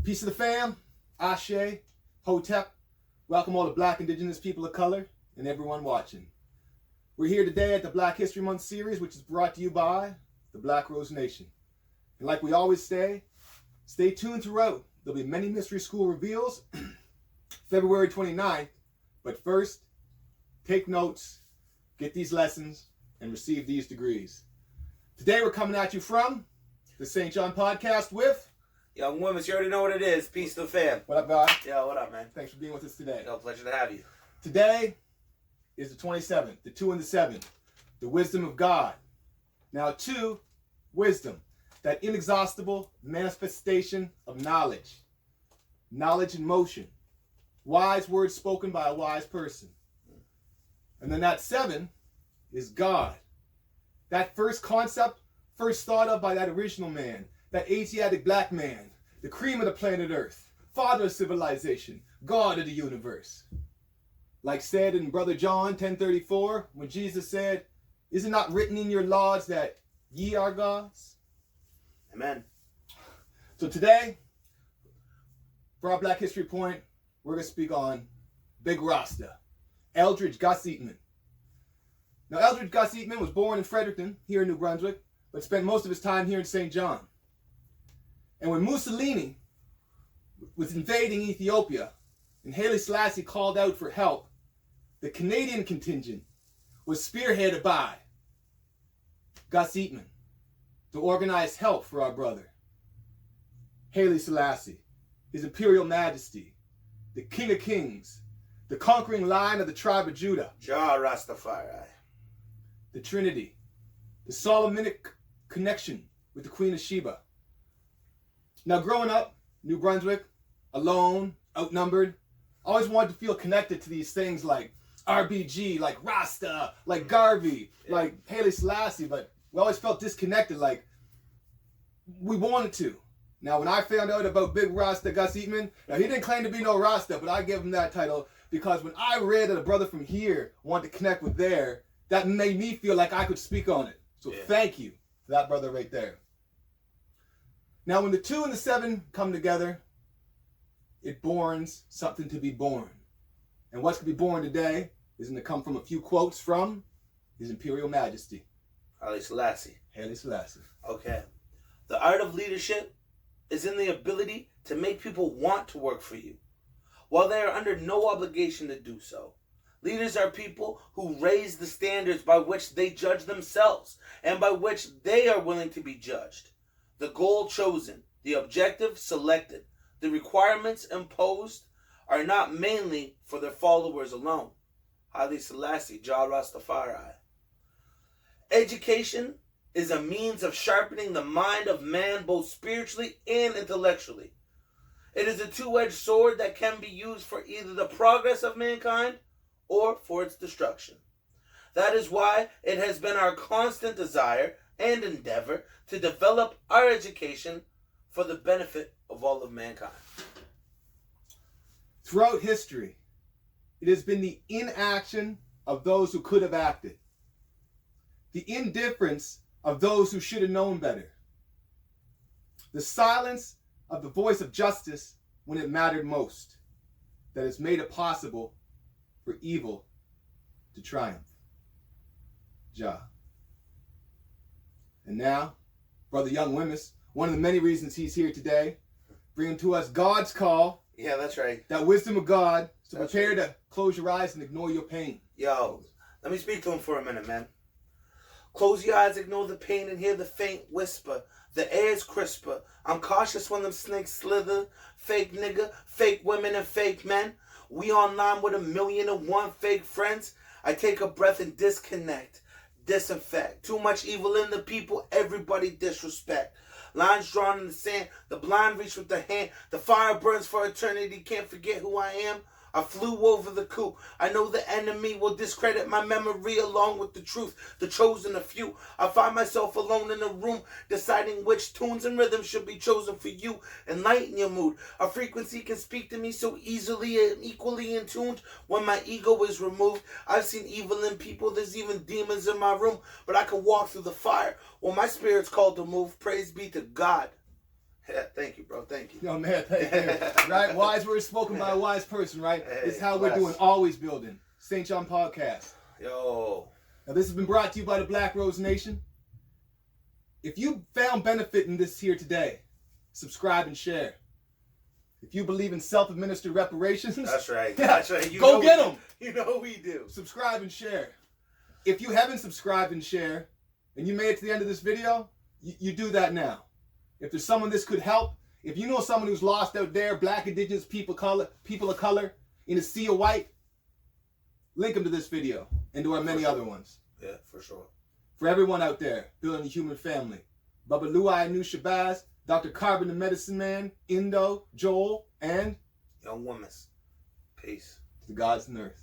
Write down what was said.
Peace of the fam, Ashe, Hotep. Welcome all the Black, Indigenous people of color, and everyone watching. We're here today at the Black History Month series, which is brought to you by the Black Rose Nation. And like we always say, stay tuned throughout. There'll be many Mystery School reveals February 29th. But first, take notes, get these lessons, and receive these degrees. Today we're coming at you from the St. John Podcast with Young Wmhs, you already know what it is. Peace to the fam. What up, God? Yo, what up, man? Thanks for being with us today. Yo, pleasure to have you. Today is the 27th, the 2 and the 7, the wisdom of God. Now, 2, wisdom, that inexhaustible manifestation of knowledge. Knowledge in motion. Wise words spoken by a wise person. And then that 7 is God. That first concept, first thought of by that original man, that Asiatic black man, the cream of the planet Earth, father of civilization, God of the universe. Like said in Brother John 10:34, when Jesus said, "Is it not written in your laws that ye are gods?" Amen. So today, for our Black History Point, we're going to speak on Big Rasta, Eldridge Eatman. Now, Eldridge Eatman was born in Fredericton, here in New Brunswick, but spent most of his time here in St. John. And when Mussolini was invading Ethiopia and Haile Selassie called out for help, the Canadian contingent was spearheaded by Eatman to organize help for our brother. Haile Selassie, His Imperial Majesty, the King of Kings, the conquering lion of the tribe of Judah. Jah Rastafari. The Trinity, the Solomonic connection with the Queen of Sheba. Now, growing up, New Brunswick, alone, outnumbered, I always wanted to feel connected to these things like RBG, like Rasta, like Garvey, like Haile Selassie, but we always felt disconnected, like we wanted to. Now, when I found out about Big Rasta Eatman, now he didn't claim to be no Rasta, but I give him that title because when I read that a brother from here wanted to connect with there, that made me feel like I could speak on it. So thank you for that brother right there. Now, when the 2 and the 7 come together, it borns something to be born. And what's to be born today is going to come from a few quotes from His Imperial Majesty. Haile Selassie. Haile Selassie. Okay. The art of leadership is in the ability to make people want to work for you, while they are under no obligation to do so. Leaders are people who raise the standards by which they judge themselves and by which they are willing to be judged. The goal chosen, the objective selected, the requirements imposed are not mainly for their followers alone. Haile Selassie, Jah Rastafari. Education is a means of sharpening the mind of man both spiritually and intellectually. It is a two-edged sword that can be used for either the progress of mankind or for its destruction. That is why it has been our constant desire and endeavor to develop our education for the benefit of all of mankind. Throughout history, it has been the inaction of those who could have acted, the indifference of those who should have known better, the silence of the voice of justice when it mattered most, that has made it possible for evil to triumph. Jah. And now, Brother Young Wmhs, one of the many reasons he's here today, bringing to us God's call. Yeah, that's right. That wisdom of God, so That's prepare right. to close your eyes and ignore your pain. Yo, let me speak to him for a minute, man. Close your eyes, ignore the pain, and hear the faint whisper. The air is crisper. I'm cautious when them snakes slither. Fake nigga, fake women, and fake men. We online with 1,000,001 fake friends. I take a breath and disconnect. Disinfect. Too much evil in the people, everybody disrespect. Lines drawn in the sand, the blind reach with the hand. The fire burns for eternity, can't forget who I am. I flew over the coop. I know the enemy will discredit my memory along with the truth, the chosen a few. I find myself alone in a room, deciding which tunes and rhythms should be chosen for you. Enlighten your mood. A frequency can speak to me so easily and equally in tune when my ego is removed. I've seen evil in people, there's even demons in my room, but I can walk through the fire when my spirit's called to move. Praise be to God. Yeah, thank you, bro. Thank you. Yo, man, thank you. Right? Wise words spoken by a wise person, right? Hey, This is how bless. we're doing. Always building. St. John Podcast. Yo. Now, this has been brought to you by the Black Rose Nation. If you found benefit in this here today, subscribe and share. If you believe in self-administered reparations, That's right. Yeah, That's right. You go know get we- them. You know we do. Subscribe and share. If you haven't subscribed and share, and you made it to the end of this video, you do that now. If there's someone this could help, if you know someone who's lost out there, black, indigenous, people of color, in a sea of white, link them to this video and to our many other ones. Yeah, for sure. For everyone out there building a human family, Baba Luai Anu Shabazz, Dr. Carbon the Medicine Man, Indo, Joel, and Young Wmhs. Peace. to the gods and earth.